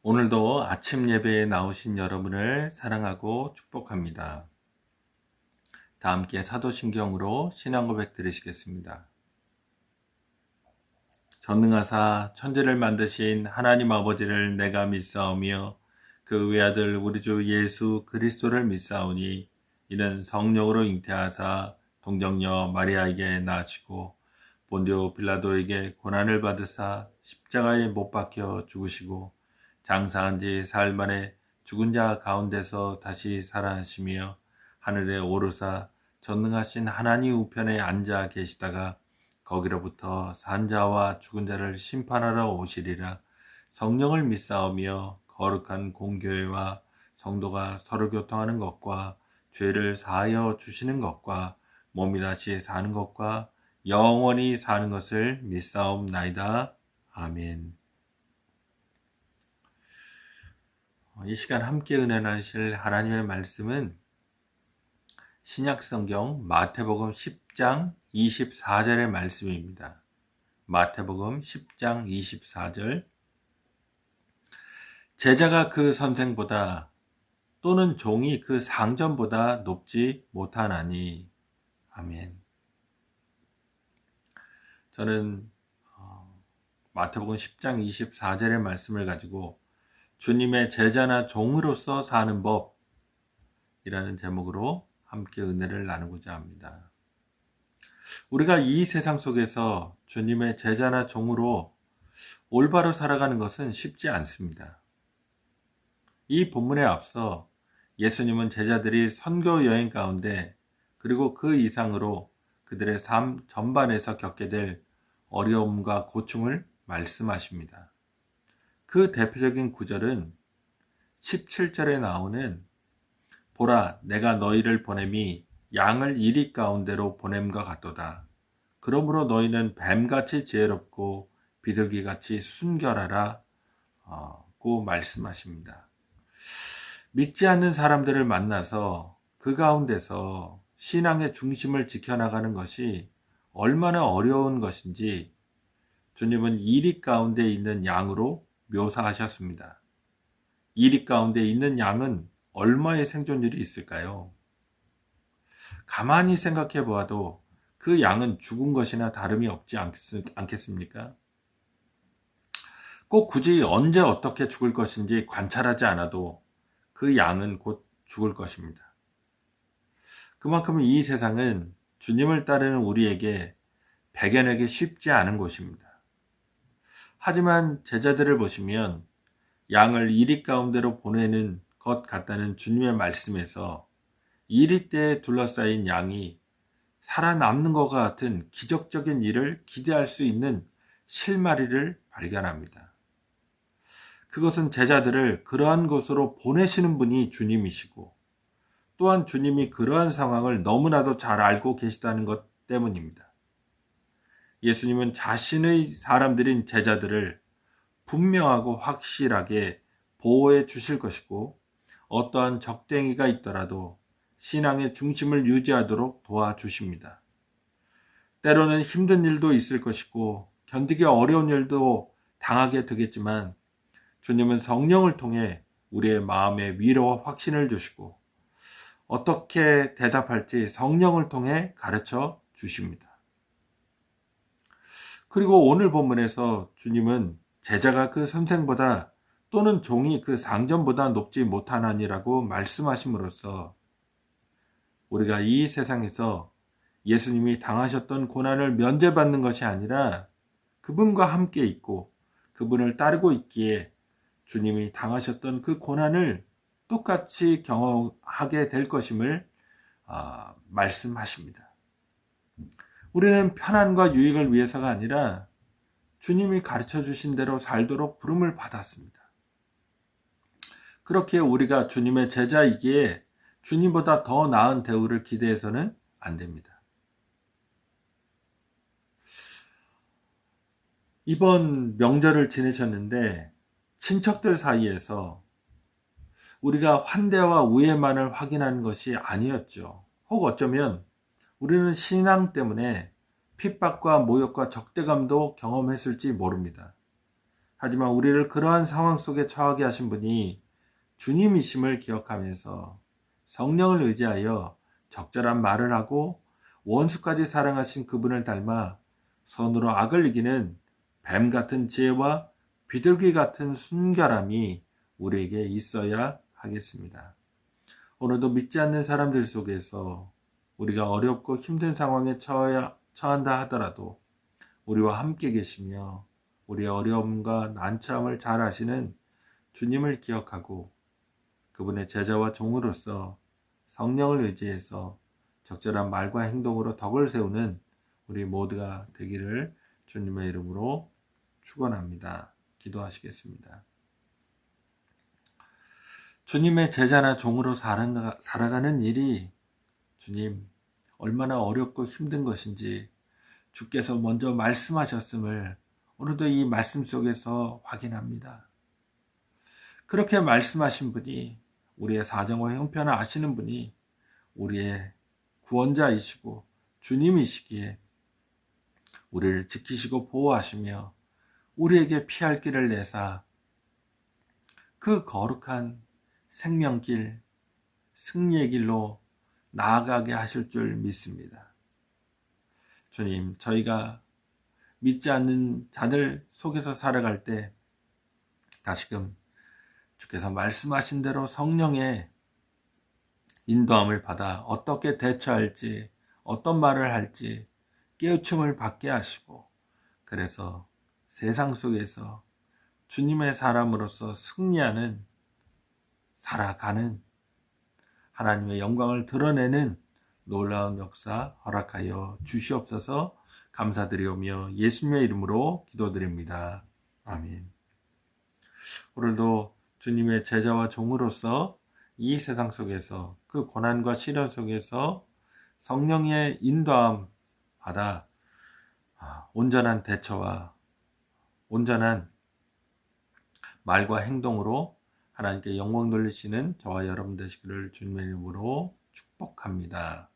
오늘도 아침 예배에 나오신 여러분을 사랑하고 축복합니다. 다 함께 사도신경으로 신앙 고백 드리시겠습니다. 전능하사 천지를 만드신 하나님 아버지를 내가 믿사오며 그 외아들 우리 주 예수 그리스도를 믿사오니 이는 성령으로 잉태하사 동정녀 마리아에게 낳으시고 본디오 빌라도에게 고난을 받으사 십자가에 못 박혀 죽으시고 장사한 지 사흘 만에 죽은 자 가운데서 다시 살아나시며 하늘에 오르사 전능하신 하나님 우편에 앉아 계시다가 거기로부터 산 자와 죽은 자를 심판하러 오시리라. 성령을 믿사오며 거룩한 공교회와 성도가 서로 교통하는 것과 죄를 사하여 주시는 것과 몸이 다시 사는 것과 영원히 사는 것을 믿사옵나이다. 아멘. 이 시간 함께 은혜 나누실 하나님의 말씀은 신약성경 마태복음 10장 24절의 말씀입니다. 마태복음 10장 24절. 제자가 그 선생보다 또는 종이 그 상전보다 높지 못하나니. 아멘. 저는 마태복음 10장 24절의 말씀을 가지고 주님의 제자나 종으로서 사는 법이라는 제목으로 함께 은혜를 나누고자 합니다. 우리가 이 세상 속에서 주님의 제자나 종으로 올바로 살아가는 것은 쉽지 않습니다. 이 본문에 앞서 예수님은 제자들이 선교 여행 가운데 그리고 그 이상으로 그들의 삶 전반에서 겪게 될 어려움과 고충을 말씀하십니다. 그 대표적인 구절은 17절에 나오는 보라 내가 너희를 보냄이 양을 이리 가운데로 보냄과 같도다. 그러므로 너희는 뱀같이 지혜롭고 비둘기같이 순결하라 고 말씀하십니다. 믿지 않는 사람들을 만나서 그 가운데서 신앙의 중심을 지켜나가는 것이 얼마나 어려운 것인지 주님은 이리 가운데 있는 양으로 묘사하셨습니다. 이리 가운데 있는 양은 얼마의 생존율이 있을까요? 가만히 생각해 보아도 그 양은 죽은 것이나 다름이 없지 않겠습니까? 꼭 굳이 언제 어떻게 죽을 것인지 관찰하지 않아도 그 양은 곧 죽을 것입니다. 그만큼 이 세상은 주님을 따르는 우리에게 배견하기 쉽지 않은 곳입니다. 하지만 제자들을 보시면 양을 이리 가운데로 보내는 것 같다는 주님의 말씀에서 이리때에 둘러싸인 양이 살아남는 것과 같은 기적적인 일을 기대할 수 있는 실마리를 발견합니다. 그것은 제자들을 그러한 곳으로 보내시는 분이 주님이시고 또한 주님이 그러한 상황을 너무나도 잘 알고 계시다는 것 때문입니다. 예수님은 자신의 사람들인 제자들을 분명하고 확실하게 보호해 주실 것이고 어떠한 적대행위가 있더라도 신앙의 중심을 유지하도록 도와주십니다. 때로는 힘든 일도 있을 것이고 견디기 어려운 일도 당하게 되겠지만 주님은 성령을 통해 우리의 마음에 위로와 확신을 주시고 어떻게 대답할지 성령을 통해 가르쳐 주십니다. 그리고 오늘 본문에서 주님은 제자가 그 선생보다 또는 종이 그 상전보다 높지 못하나니라고 말씀하심으로써 우리가 이 세상에서 예수님이 당하셨던 고난을 면제받는 것이 아니라 그분과 함께 있고 그분을 따르고 있기에 주님이 당하셨던 그 고난을 똑같이 경험하게 될 것임을 말씀하십니다. 우리는 편안과 유익을 위해서가 아니라 주님이 가르쳐 주신 대로 살도록 부름을 받았습니다. 그렇게 우리가 주님의 제자이기에 주님보다 더 나은 대우를 기대해서는 안 됩니다. 이번 명절을 지내셨는데 친척들 사이에서 우리가 환대와 우애만을 확인하는 것이 아니었죠. 혹 어쩌면 우리는 신앙 때문에 핍박과 모욕과 적대감도 경험했을지 모릅니다. 하지만 우리를 그러한 상황 속에 처하게 하신 분이 주님이심을 기억하면서 성령을 의지하여 적절한 말을 하고 원수까지 사랑하신 그분을 닮아 선으로 악을 이기는 뱀 같은 지혜와 비둘기 같은 순결함이 우리에게 있어야 하겠습니다. 오늘도 믿지 않는 사람들 속에서 우리가 어렵고 힘든 상황에 처한다 하더라도 우리와 함께 계시며 우리의 어려움과 난처함을 잘 아시는 주님을 기억하고 그분의 제자와 종으로서 성령을 의지해서 적절한 말과 행동으로 덕을 세우는 우리 모두가 되기를 주님의 이름으로 축원합니다. 기도하시겠습니다. 주님의 제자나 종으로 살아가는 일이 주님 얼마나 어렵고 힘든 것인지 주께서 먼저 말씀하셨음을 오늘도 이 말씀 속에서 확인합니다. 그렇게 말씀하신 분이 우리의 사정과 형편을 아시는 분이 우리의 구원자이시고 주님이시기에 우리를 지키시고 보호하시며 우리에게 피할 길을 내사 그 거룩한 생명길, 승리의 길로 나아가게 하실 줄 믿습니다. 주님, 저희가 믿지 않는 자들 속에서 살아갈 때 다시금 주께서 말씀하신 대로 성령의 인도함을 받아 어떻게 대처할지, 어떤 말을 할지 깨우침을 받게 하시고, 그래서 세상 속에서 주님의 사람으로서 승리하는, 살아가는, 하나님의 영광을 드러내는 놀라운 역사 허락하여 주시옵소서. 감사드리오며 예수님의 이름으로 기도드립니다. 아멘. 오늘도 주님의 제자와 종으로서 이 세상 속에서 그 고난과 시련 속에서 성령의 인도함 받아 온전한 대처와 온전한 말과 행동으로 하나님께 영광 돌리시는 저와 여러분 되시기를 주님의 이름으로 축복합니다.